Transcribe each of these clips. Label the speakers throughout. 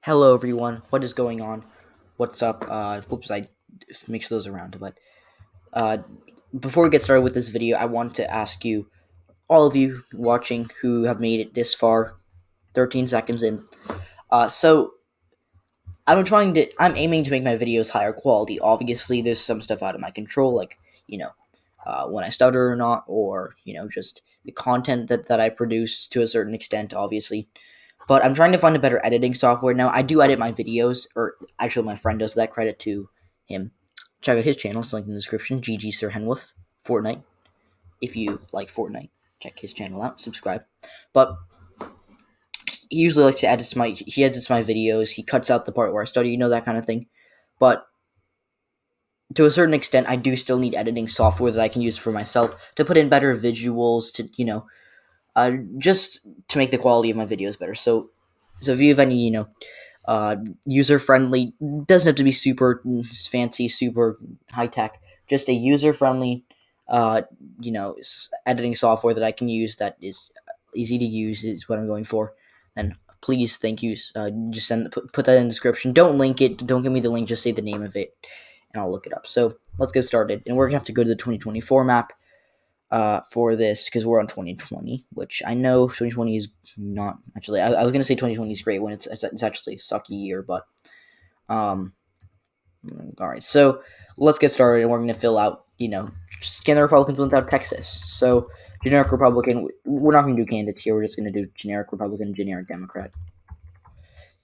Speaker 1: Hello, everyone. What is going on? What's up? Whoops, I mixed those around. But uh, before we get started with this video, I want to ask you, all of you watching who have made it this far, 13 seconds in. So I'm aiming to make my videos higher quality. Obviously, there's some stuff out of my control, like when I stutter or not, or just the content that I produce to a certain extent, obviously. But I'm trying to find a better editing software. Now, I do edit my videos, or actually my friend does that, credit to him. Check out his channel, it's linked in the description, GG Sir Henwolf, Fortnite. If you like Fortnite, check his channel out, subscribe. But he usually likes to edit he edits my videos, he cuts out the part where I stutter, that kind of thing. But to a certain extent, I do still need editing software that I can use for myself to put in better visuals, to, just to make the quality of my videos better. So if you have any, user friendly, doesn't have to be super fancy, super high tech, just a user friendly, editing software that I can use that is easy to use is what I'm going for. And please, thank you. Just put that in the description. Don't link it. Don't give me the link. Just say the name of it, and I'll look it up. So let's get started. And we're gonna have to go to the 2024 map for this because we're on 2020, which I know 2020 is not actually. I was gonna say 2020 is great when it's actually a sucky year, but all right. So let's get started, and we're gonna fill out. Can the Republicans win without Texas? So generic Republican. We're not gonna do candidates here. We're just gonna do generic Republican, generic Democrat.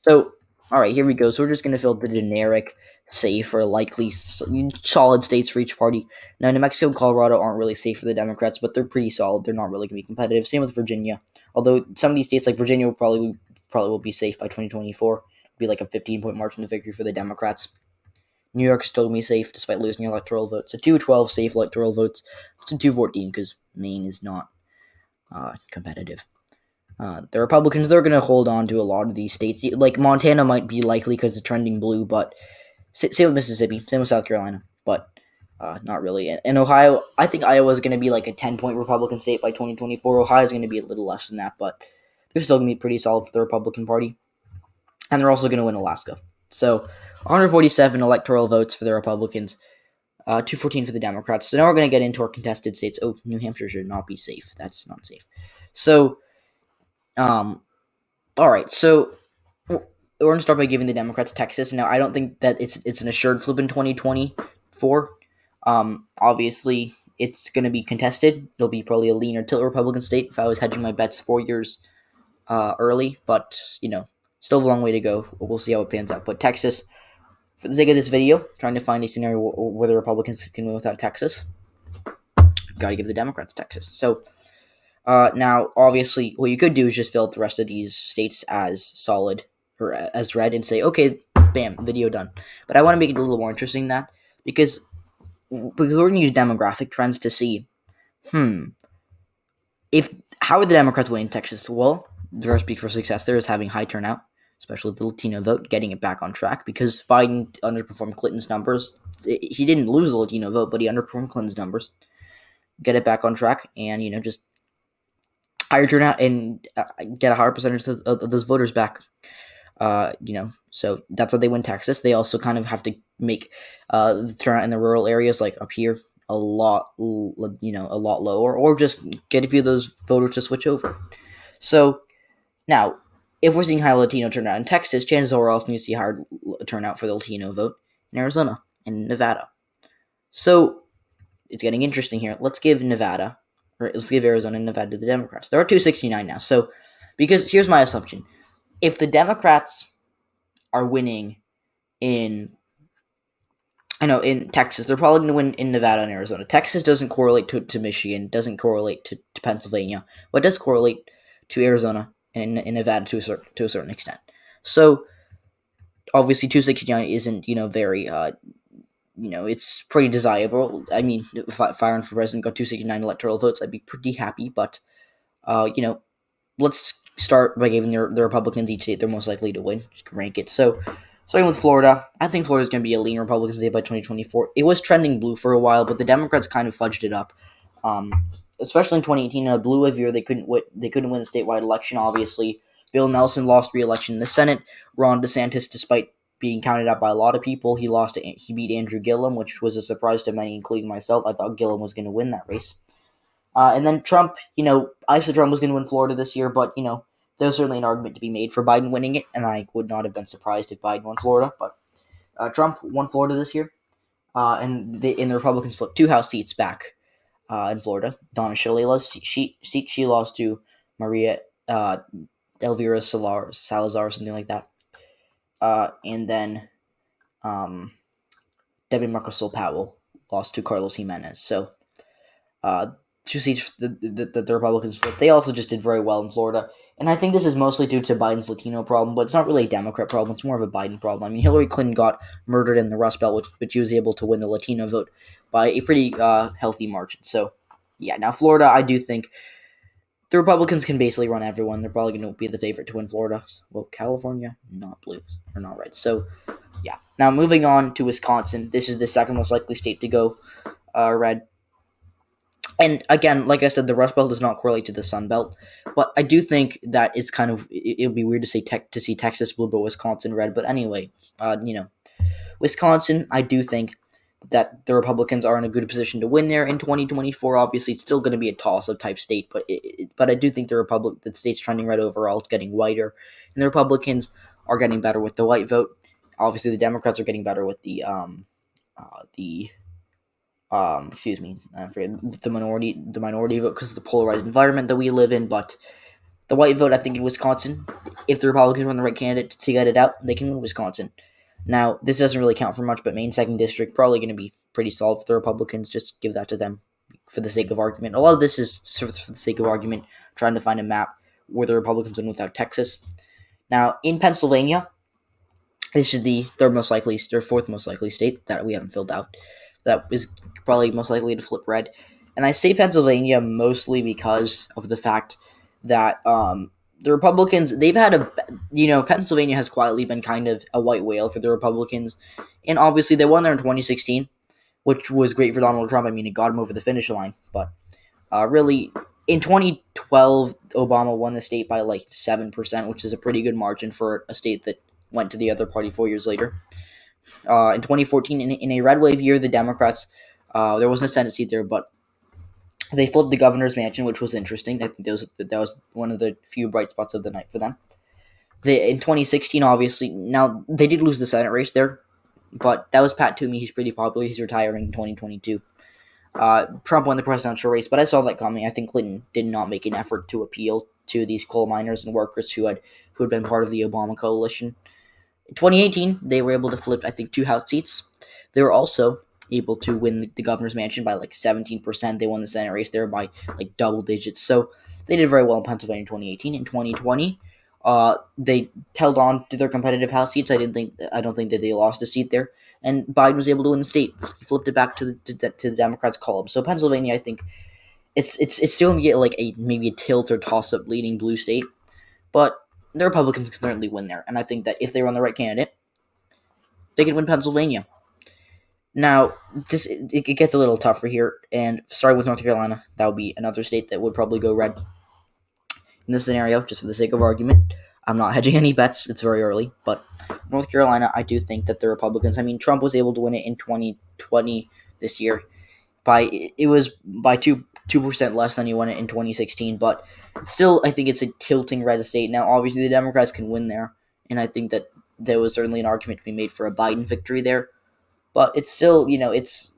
Speaker 1: So all right, here we go. So we're just gonna fill the generic, safe, or likely solid states for each party. Now, New Mexico and Colorado aren't really safe for the Democrats, but they're pretty solid. They're not really going to be competitive. Same with Virginia. Although some of these states, like Virginia, will be safe by 2024. It'll be like a 15-point margin of victory for the Democrats. New York's still going to be safe despite losing electoral votes. So 212 safe electoral votes to 214 because Maine is not competitive. The Republicans, they're going to hold on to a lot of these states. Like Montana might be likely because it's trending blue, but same with Mississippi, same with South Carolina, but not really. And Ohio, I think Iowa is going to be like a 10-point Republican state by 2024. Ohio is going to be a little less than that, but they're still going to be pretty solid for the Republican Party. And they're also going to win Alaska. So 147 electoral votes for the Republicans, 214 for the Democrats. So now we're going to get into our contested states. Oh, New Hampshire should not be safe. That's not safe. So, all right. So we're going to start by giving the Democrats Texas. Now, I don't think that it's an assured flip in 2024. Obviously, it's going to be contested. It'll be probably a lean or tilt Republican state if I was hedging my bets 4 years early. But, still a long way to go. We'll see how it pans out. But Texas, for the sake of this video, trying to find a scenario where the Republicans can win without Texas, got to give the Democrats Texas. So, now, obviously, what you could do is just fill out the rest of these states as solid or as red and say, okay, bam, video done. But I want to make it a little more interesting than that because we're going to use demographic trends to see, how are the Democrats winning Texas? Well, the recipe for success there is having high turnout, especially the Latino vote, getting it back on track because Biden underperformed Clinton's numbers. He didn't lose the Latino vote, but he underperformed Clinton's numbers. Get it back on track and, just higher turnout and get a higher percentage of those voters back. So that's how they win Texas. They also kind of have to make the turnout in the rural areas, like up here, a lot lower, or just get a few of those voters to switch over. So now, if we're seeing high Latino turnout in Texas, chances are we're also going to see higher turnout for the Latino vote in Arizona and Nevada. So it's getting interesting here. Let's give Arizona and Nevada to the Democrats. There are 269 now. So, because here's my assumption. If the Democrats are winning in Texas, they're probably going to win in Nevada and Arizona. Texas doesn't correlate to Michigan, doesn't correlate to Pennsylvania, but does correlate to Arizona and Nevada to a certain extent. So, obviously, 269 isn't, very, it's pretty desirable. I mean, if I run for president, got 269 electoral votes, I'd be pretty happy, but, let's start by giving the Republicans each state they're most likely to win. Just rank it. So, starting with Florida, I think Florida's going to be a lean Republican state by 2024. It was trending blue for a while, but the Democrats kind of fudged it up. Especially in 2018, blue of year they couldn't win the statewide election. Obviously, Bill Nelson lost re-election in the Senate. Ron DeSantis, despite being counted out by a lot of people, he beat Andrew Gillum, which was a surprise to many, including myself. I thought Gillum was going to win that race. And then Trump, I said Trump was going to win Florida this year, but, there's certainly an argument to be made for Biden winning it, and I would not have been surprised if Biden won Florida. But Trump won Florida this year, and the Republicans flipped 2 House seats back in Florida. Donna Shalala's she lost to Maria Elvira Salazar, something like that. And then Debbie Marcosol Powell lost to Carlos Jimenez. So 2 seats that the Republicans flipped. They also just did very well in Florida. And I think this is mostly due to Biden's Latino problem, but it's not really a Democrat problem. It's more of a Biden problem. I mean, Hillary Clinton got murdered in the Rust Belt, but she was able to win the Latino vote by a pretty healthy margin. So, yeah, now Florida, I do think the Republicans can basically run everyone. They're probably going to be the favorite to win Florida. Well, California, not blue, or not red. So, yeah. Now, moving on to Wisconsin. This is the second most likely state to go red. And again, like I said, the Rust Belt does not correlate to the Sun Belt, but I do think that it's kind of it would be weird to see Texas blue but Wisconsin red. But anyway, Wisconsin, I do think that the Republicans are in a good position to win there in 2024. Obviously, it's still going to be a toss-up type state, but I do think the state's trending red overall. It's getting whiter, and the Republicans are getting better with the white vote. Obviously, the Democrats are getting better with the minority vote because of the polarized environment that we live in. But the white vote, I think, in Wisconsin, if the Republicans run the right candidate to get it out, they can win Wisconsin. Now, this doesn't really count for much, but Maine 2nd District, probably going to be pretty solid for the Republicans. Just give that to them for the sake of argument. A lot of this is for the sake of argument, trying to find a map where the Republicans win without Texas. Now, in Pennsylvania, this is the fourth most likely state that we haven't filled out. That is probably most likely to flip red. And I say Pennsylvania mostly because of the fact that the Republicans, Pennsylvania has quietly been kind of a white whale for the Republicans. And obviously they won there in 2016, which was great for Donald Trump. I mean, it got him over the finish line. But really, in 2012, Obama won the state by like 7%, which is a pretty good margin for a state that went to the other party 4 years later. In 2014, in a red wave year, the Democrats, there wasn't a Senate seat there, but they flipped the governor's mansion, which was interesting. I think that was one of the few bright spots of the night for them. In 2016, obviously, now they did lose the Senate race there, but that was Pat Toomey. He's pretty popular. He's retiring in 2022. Trump won the presidential race, but I saw that coming. I think Clinton did not make an effort to appeal to these coal miners and workers who had been part of the Obama coalition. In 2018, they were able to flip, I think, 2 House seats. They were also able to win the governor's mansion by like 17%. They won the Senate race there by like double digits. So they did very well in Pennsylvania in 2018. In 2020, they held on to their competitive House seats. I don't think that they lost a seat there. And Biden was able to win the state. He flipped it back to the Democrats' column. So Pennsylvania, I think, it's still going to get like maybe a tilt or toss-up leading blue state. But the Republicans can certainly win there. And I think that if they run the right candidate, they can win Pennsylvania. Now, it gets a little tougher here. And starting with North Carolina, that would be another state that would probably go red. In this scenario, just for the sake of argument, I'm not hedging any bets. It's very early. But North Carolina, I do think that the Republicans, Trump was able to win it in 2020 this year. It was by 2% less than he won it in 2016, but still, I think it's a tilting red state. Now, obviously, the Democrats can win there, and I think that there was certainly an argument to be made for a Biden victory there, but it's still, it's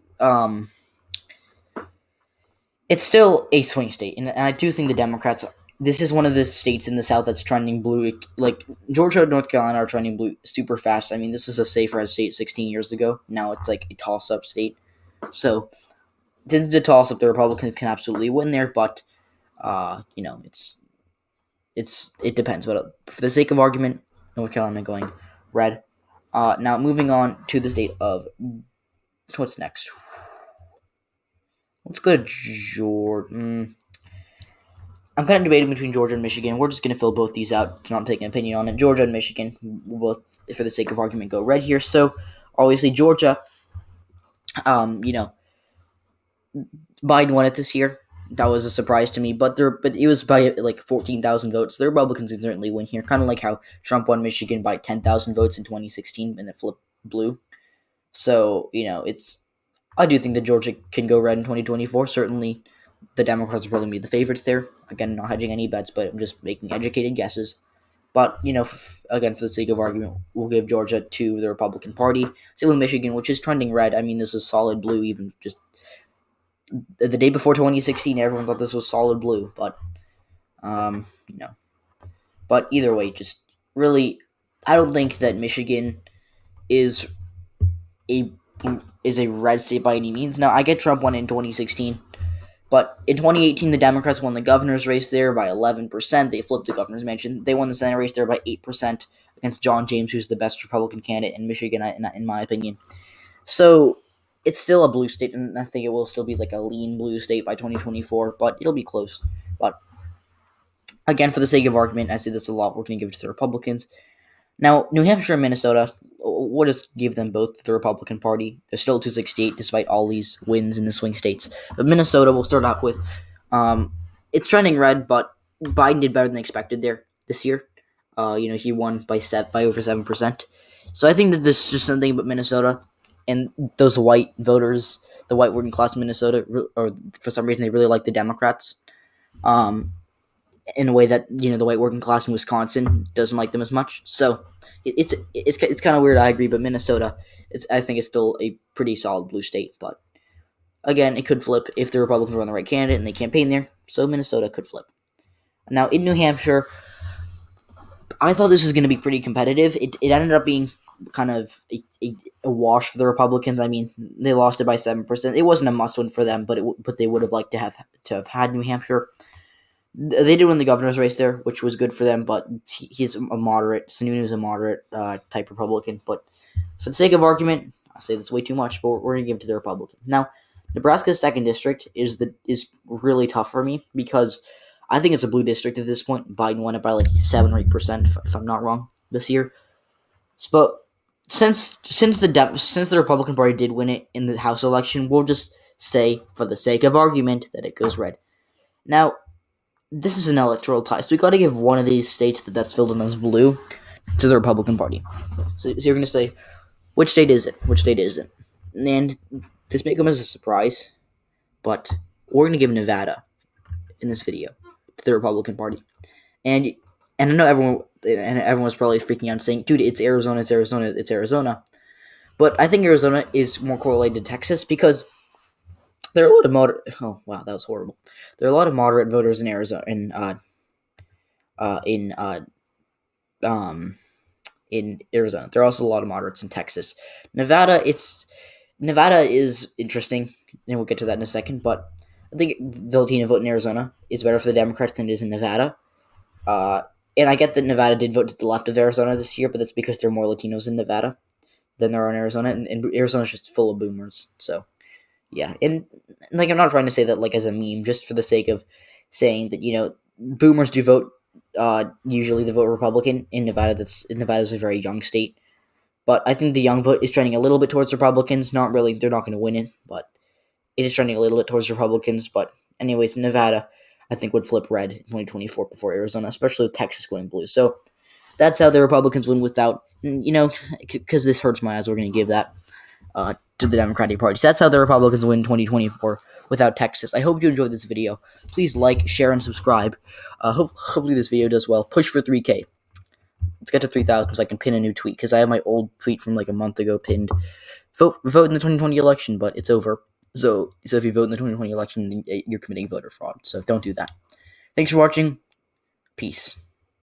Speaker 1: still a swing state, and I do think the Democrats, this is one of the states in the South that's trending blue. Like, Georgia and North Carolina are trending blue super fast. This is a safe red state 16 years ago. Now it's like a toss-up state. So, since it's a toss-up, the Republicans can absolutely win there, but, it depends. But for the sake of argument, North Carolina going red. Now, moving on to the state of, what's next? Let's go to Georgia. I'm kind of debating between Georgia and Michigan. We're just going to fill both these out to not take an opinion on it. Georgia and Michigan will both, for the sake of argument, go red here. So, obviously, Georgia, Biden won it this year. that was a surprise to me. But it was by like 14,000 votes. The Republicans can certainly win here, kind of like how Trump won Michigan by 10,000 votes in 2016 and it flipped blue. So I do think that Georgia can go red in 2024. Certainly, the Democrats will probably be the favorites there. Again, not hedging any bets, but I'm just making educated guesses. But again, for the sake of argument, we'll give Georgia to the Republican Party. Same with Michigan, which is trending red. I mean, this is solid blue. Even just the day before 2016, everyone thought this was solid blue. But um, you know, but either way, just really, I don't think that Michigan is a a red state by any means. Now, I get Trump won in 2016. But in 2018, the Democrats won the governor's race there by 11%. They flipped the governor's mansion. They won the Senate race there by 8% against John James, who's the best Republican candidate in Michigan, in my opinion. So it's still a blue state, and I think it will still be like a lean blue state by 2024, but it'll be close. But again, for the sake of argument, I say this a lot. We're going to give it to the Republicans. Now, New Hampshire and Minnesota, we'll just give them both to the Republican Party. They're still 268 despite all these wins in the swing states. But Minnesota, we'll start out with. It's trending red, but Biden did better than expected there this year. He won by over 7%. So I think that this is just something about Minnesota and those white voters, the white working class in Minnesota, or for some reason they really like the Democrats. In a way that the white working class in Wisconsin doesn't like them as much. So it's kind of weird. I agree, but Minnesota, I think it's still a pretty solid blue state. But again, it could flip if the Republicans run the right candidate and they campaign there. So Minnesota could flip. Now in New Hampshire, I thought this was going to be pretty competitive. It ended up being kind of a wash for the Republicans. I mean, they lost it by 7%. It wasn't a must win for them, but they would have liked to have had New Hampshire. They did win the governor's race there, which was good for them, but he's a moderate. Sununu is a moderate type Republican. But for the sake of argument, I say that's way too much, but we're going to give it to the Republican. Now, Nebraska's 2nd district is really tough for me because I think it's a blue district at this point. Biden won it by like 7 or 8%, if I'm not wrong, this year. But since the Republican Party did win it in the House election, we'll just say, for the sake of argument, that it goes red. Now, this is an electoral tie, so we got to give one of these states that's filled in as blue to the Republican Party. So you're going to say, which state is it? Which state is it? And this may come as a surprise, but we're going to give Nevada in this video to the Republican Party. And I know everyone was probably freaking out saying, dude, it's Arizona, it's Arizona, it's Arizona. But I think Arizona is more correlated to Texas because there are a lot of moderate. Oh wow, that was horrible. There are a lot of moderate voters in Arizona. In Arizona, there are also a lot of moderates in Texas. Nevada is interesting, and we'll get to that in a second. But I think the Latino vote in Arizona is better for the Democrats than it is in Nevada. And I get that Nevada did vote to the left of Arizona this year, but that's because there are more Latinos in Nevada than there are in Arizona, and Arizona's just full of boomers. So. Yeah, and I'm not trying to say that as a meme, just for the sake of saying that boomers do vote. Usually they vote Republican in Nevada. Nevada's a very young state, but I think the young vote is trending a little bit towards Republicans. Not really; they're not going to win it, but it is trending a little bit towards Republicans. But anyways, Nevada I think would flip red in 2024 before Arizona, especially with Texas going blue. So that's how the Republicans win without because this hurts my eyes. We're going to give that. To the Democratic Party. So that's how the Republicans win 2024 without Texas. I hope you enjoyed this video. Please like, share, and subscribe. Hopefully this video does well. Push for 3K. Let's get to 3,000 so I can pin a new tweet because I have my old tweet from a month ago pinned. Vote in the 2020 election, but it's over. So if you vote in the 2020 election, you're committing voter fraud. So don't do that. Thanks for watching. Peace.